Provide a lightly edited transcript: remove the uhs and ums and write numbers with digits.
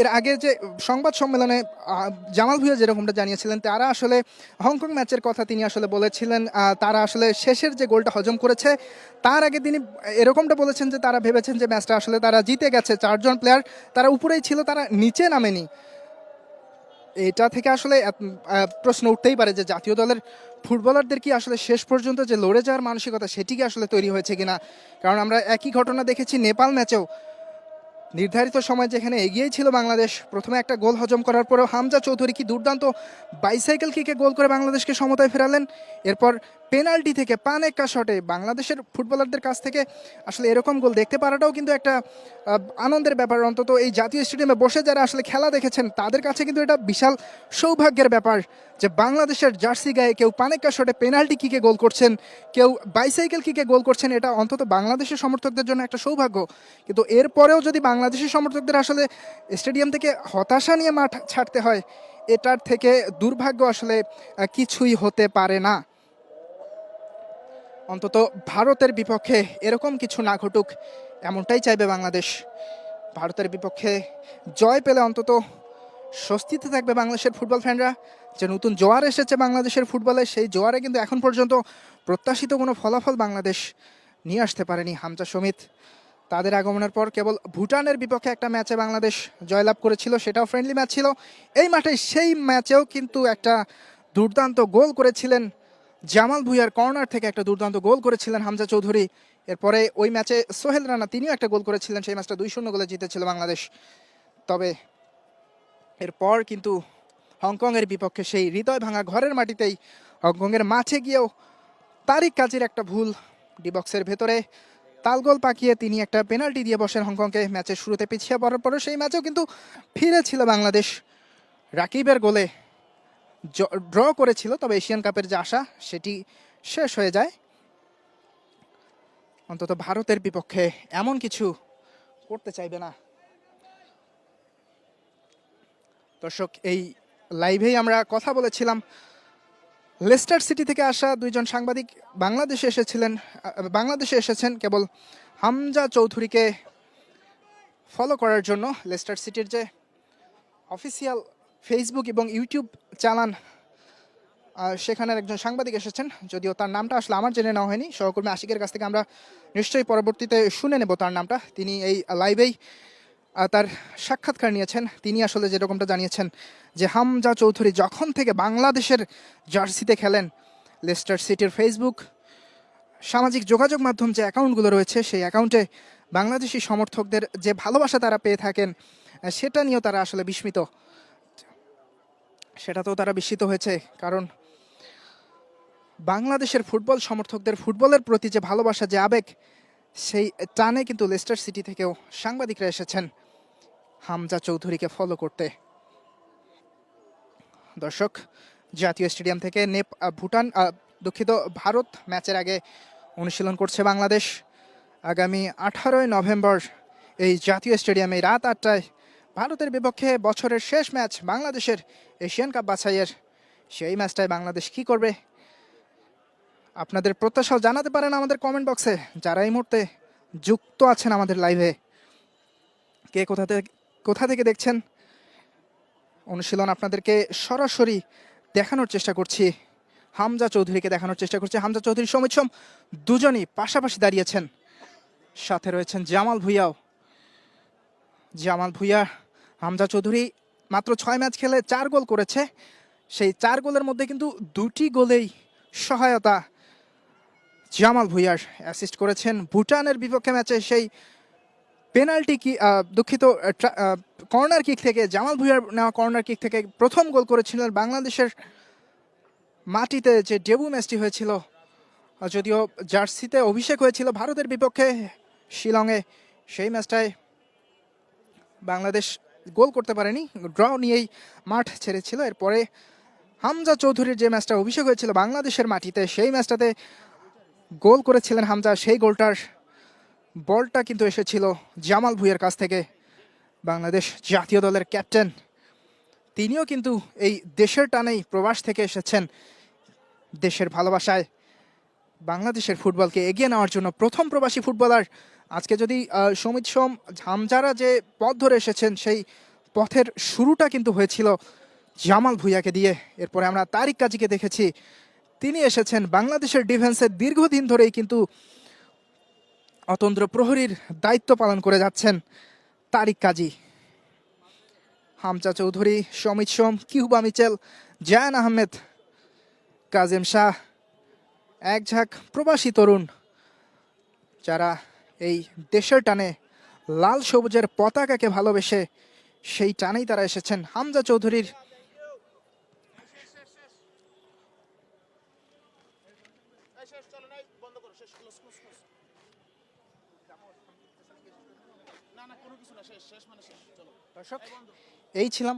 এর আগে যে সংবাদ সম্মেলনে জামাল ভুঁইয়া যেরকমটা জানিয়েছিলেন, তারা আসলে হংকং ম্যাচের কথা তিনি আসলে বলেছিলেন। তারা আসলে শেষের যে গোলটা হজম করেছে, তার আগে তিনি এরকমটা বলেছেন যে তারা ভেবেছেন যে ম্যাচটা আসলে তারা জিতে গেছে। চারজন প্লেয়ার তারা উপরেই ছিল, তারা নিচে নামেনি। এটা থেকে আসলে প্রশ্ন উঠতেই পারে যে জাতীয় দলের ফুটবলারদের কি আসলে শেষ পর্যন্ত যে লড়ে যাওয়ার মানসিকতা, সেটি কি আসলে তৈরি হয়েছে কিনা। কারণ আমরা একই ঘটনা দেখেছি নেপাল ম্যাচেও। নির্ধারিত সময় যেখানে এগিয়েই ছিল বাংলাদেশ, প্রথমে একটা গোল হজম করার পরেও হামজা চৌধুরী কি দুর্দান্ত বাইসাইকেল কিকে গোল করে বাংলাদেশকে সমতায় ফেরালেন। এরপর পেনাল্টি থেকে পানেক্কা শটে বাংলাদেশের ফুটবলারদের কাছ থেকে আসলে এরকম গোল দেখতে পারাটাও কিন্তু একটা আনন্দের ব্যাপার। অন্তত এই জাতীয় স্টেডিয়ামে বসে যারা আসলে খেলা দেখেছেন, তাদের কাছে কিন্তু এটা বিশাল সৌভাগ্যের ব্যাপার যে বাংলাদেশের জার্সি গায়ে কেউ পানেক্কা শটে পেনাল্টি কিকে গোল করছেন, কেউ বাইসাইকেল কিকে গোল করছেন। এটা অন্তত বাংলাদেশের সমর্থকদের জন্য একটা সৌভাগ্য। কিন্তু এরপরেও যদি বাংলাদেশের সমর্থকদের আসলে স্টেডিয়াম থেকে হতাশা নিয়ে মাঠ ছাড়তে হয়, এটার থেকে দুর্ভাগ্য আসলে কিছুই হতে পারে না। অন্তত ভারতের বিপক্ষে এরকম কিছু না ঘটুক, এমনটাই চাইবে বাংলাদেশ। ভারতের বিপক্ষে জয় পেলে অন্তত স্বস্তিতে থাকবে বাংলাদেশের ফুটবল ফ্যানরা। যে নতুন জোয়ার এসেছে বাংলাদেশের ফুটবলে, সেই জোয়ারে কিন্তু এখন পর্যন্ত প্রত্যাশিত কোনো ফলাফল বাংলাদেশ নিয়ে আসতে পারেনি। হামজা সমিত তাদের আগমনের পর কেবল ভুটানের বিপক্ষে একটা ম্যাচে বাংলাদেশ জয়লাভ করেছিল, সেটাও ফ্রেন্ডলি ম্যাচ ছিল এই মাঠে। সেই ম্যাচেও কিন্তু একটা দুর্দান্ত গোল করেছিলেন জামাল ভুঁইয়ার কর্নার থেকে, একটা দুর্দান্ত গোল করেছিলেন হামজা চৌধুরী। এরপরে ওই ম্যাচে সোহেল রানা তিনিও একটা গোল করেছিলেন, সেই ম্যাচটা 2-0 গোলে জিতেছিল বাংলাদেশ। তবে এরপর কিন্তু হংকংয়ের বিপক্ষে সেই হৃদয় ভাঙা ঘরের মাটিতেই হংকংয়ের মাঠে গিয়েও তারিক কাজীর একটা ভুল, ডিবক্সের ভেতরে তালগোল পাকিয়ে তিনি একটা পেনাল্টি দিয়ে বসেন হংকংকে। ম্যাচের শুরুতে পিছিয়ে পড়ার পরে সেই ম্যাচেও কিন্তু ফিরেছিল বাংলাদেশ। রাকিবের গোলে ড্র করেছিল, তবে এশিয়ান কাপের যে আশা সেটি শেষ হয়ে যায়। অন্তত ভারতের বিপক্ষে এমন কিছু করতে চাইবে না। দর্শক, এই লাইভেই আমরা কথা বলেছিলাম লেস্টার সিটি থেকে আসা দুইজন সাংবাদিক বাংলাদেশে এসেছেন কেবল হামজা চৌধুরীকে ফলো করার জন্য। লেস্টার সিটির যে অফিসিয়াল ফেসবুক এবং ইউটিউব চালান, সেখানের একজন সাংবাদিক এসেছেন, যদিও তার নামটা আসলে আমার জেনে নেওয়া হয়নি। সহকর্মী আশিকের কাছ থেকে আমরা নিশ্চয়ই পরবর্তীতে শুনে নেব তার নামটা। তিনি এই লাইভেই তার সাক্ষাৎকার নিয়েছেন। তিনি আসলে যেরকমটা জানিয়েছেন যে হামজা চৌধুরী যখন থেকে বাংলাদেশের জার্সিতে খেলেন, লেস্টার সিটির ফেসবুক সামাজিক যোগাযোগ মাধ্যম যে অ্যাকাউন্টগুলো রয়েছে, সেই অ্যাকাউন্টে বাংলাদেশি সমর্থকদের যে ভালোবাসা তারা পেয়ে থাকেন, সেটা নিয়েও তারা আসলে বিস্মিত। সেটাতেও তারা বিস্মিত হয়েছে, কারণ বাংলাদেশের ফুটবল সমর্থকদের ফুটবলের প্রতি যে ভালোবাসা, যে আবেগ, সেই টানে কিন্তু লেস্টার সিটি থেকেও সাংবাদিকরা এসেছেন হামজা চৌধুরীকে ফলো করতে। দর্শক, জাতীয় স্টেডিয়াম থেকে ভারত ম্যাচের আগে অনুশীলন করছে বাংলাদেশ। আগামী 18 নভেম্বর এই জাতীয় স্টেডিয়ামে রাত 8টায় ভারতের বিপক্ষে বছরের শেষ ম্যাচ বাংলাদেশের এশিয়ান কাপ বাছাইয়ের। সেই ম্যাচটায় বাংলাদেশ কি করবে, আপনাদের প্রত্যাশাও জানাতে পারেন আমাদের কমেন্ট বক্সে। যারা এই মুহূর্তে যুক্ত আছেন আমাদের লাইভে, কে কোথা থেকে দেখছেন অনুশীলন, আপনাদেরকে সরাসরি দেখানোর চেষ্টা করছি। হামজা চৌধুরীকে দেখানোর চেষ্টা করছি। হামজা চৌধুরী, সমিত সোম দুজনই পাশাপাশি দাঁড়িয়েছেন, সাথে রয়েছেন জামাল ভুঁইয়াও। জামাল ভুঁইয়া, হামজা চৌধুরী মাত্র 6 ম্যাচ খেলে 4 গোল করেছে। সেই 4 গোলের মধ্যে কিন্তু 2টি গোলেই সহায়তা জামাল ভুঁইয়ার। অ্যাসিস্ট করেছেন ভুটানের বিপক্ষে ম্যাচে সেই পেনাল্টি কর্নার কিক থেকে, জামাল ভুঁইয়ার নেওয়া কর্নার কিক থেকে প্রথম গোল করেছিলেন বাংলাদেশের মাটিতে যে ডেবু ম্যাচটি হয়েছিল। যদিও জার্সিতে অভিষেক হয়েছিল ভারতের বিপক্ষে শিলংয়ে, সেই ম্যাচটায় বাংলাদেশ গোল করতে পারেনি, ড্র নিয়েই মাঠ ছেড়েছিল। এরপরে হামজা চৌধুরীর যে ম্যাচটা অভিষেক হয়েছিল বাংলাদেশের মাটিতে, সেই ম্যাচটাতে গোল করেছিলেন হামজা। সেই গোলটার বলটা কিন্তু এসেছিল জামাল ভুঁইয়ার কাছ থেকে। বাংলাদেশ জাতীয় দলের ক্যাপ্টেন, তিনিও কিন্তু এই দেশের টানেই প্রবাস থেকে এসেছেন। দেশের ভালোবাসায় বাংলাদেশের ফুটবলকে এগিয়ে নেওয়ার জন্য প্রথম প্রবাসী ফুটবলার আজকে যদি সমিত সোম ঝামজারা যে পথ ধরে এসেছেন সেই পথের শুরুটা কিন্তু হয়েছিল জামাল ভুঁইয়াকে দিয়ে। এরপরে আমরা তারিক কাজীকে দেখেছি, তিনি এসেছেন বাংলাদেশের ডিফেন্সের দীর্ঘদিন ধরেই কিন্তু অতন্ত্র প্রহরীর দায়িত্ব পালন করে যাচ্ছেন তারিক কাজী। হামজা চৌধুরী, সমিত সোম, কিউবা মিচেল, জায়ান আহমেদ, কাজেম শাহ, এক ঝাঁক প্রবাসী তরুণ যারা এই দেশের টানে লাল সবুজের পতাকাকে ভালোবেসে সেই টানেই তারা এসেছেন। হামজা চৌধুরীর দর্শক, এই ছিলাম